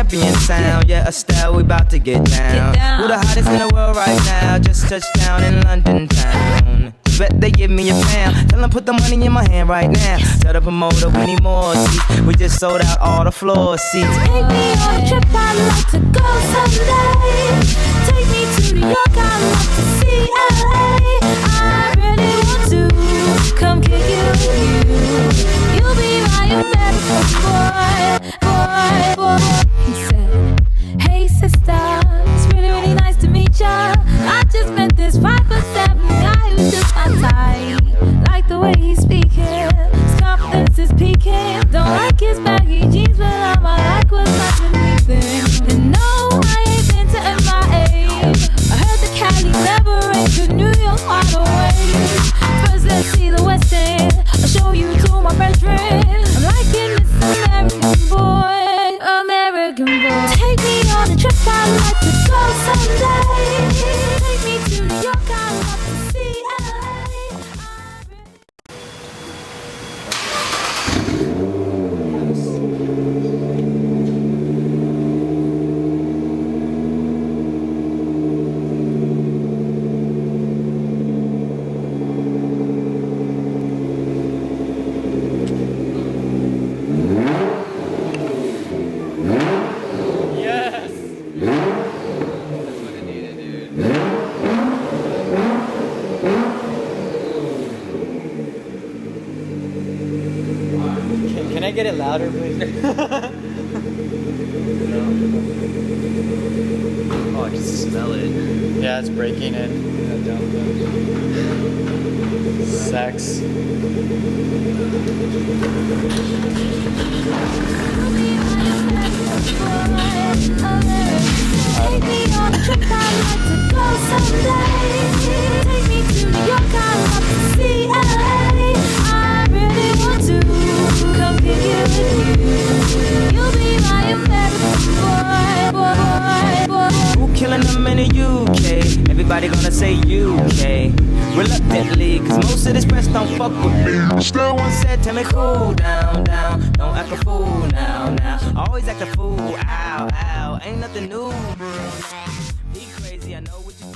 champion sound. Yeah, Estelle, we about to get down. Who the hottest in the world right now? Just touched down in London town. Bet they give me a pound. Tell them put the money in my hand right now. Tell the promoter we need more seats. We just sold out all the floor seats. Take me on a trip, I'd like to go someday. Take me to New York, I'd like to see LA. I really want to come kick it with you. You'll be my American boy. He said, hey sister, it's really, really nice to meet ya. I just met this 5'7" guy who's just my type. Like the way he's speaking, his confidence is peaking. Don't like his baggy jeans, but I like what's underneath him. And no, I ain't been to MIA. I heard the Cali never rains, to New York wide awake. First let's see the West End, I'll show you to my best friend. I'm liking this American boy, American boy. Take me on a trip, I'd like to go someday. Take me to New York, I'd love to see LA. Can I get it louder, please? Oh, I can smell it. Yeah, it's breaking in. Sex. Take me on a trip, I'd like to go someday. Take me to New York, I'd love to see LA. I really want to come kick it with you. You'll be my American boy. Who killing them in the UK? Everybody gonna say UK. Reluctantly, cause most of this press don't fuck with me. Still one said, tell me cool down, down. Don't act a fool now, now. Always act a fool, ow, ow. Ain't nothing new, bro. Be crazy, I know what you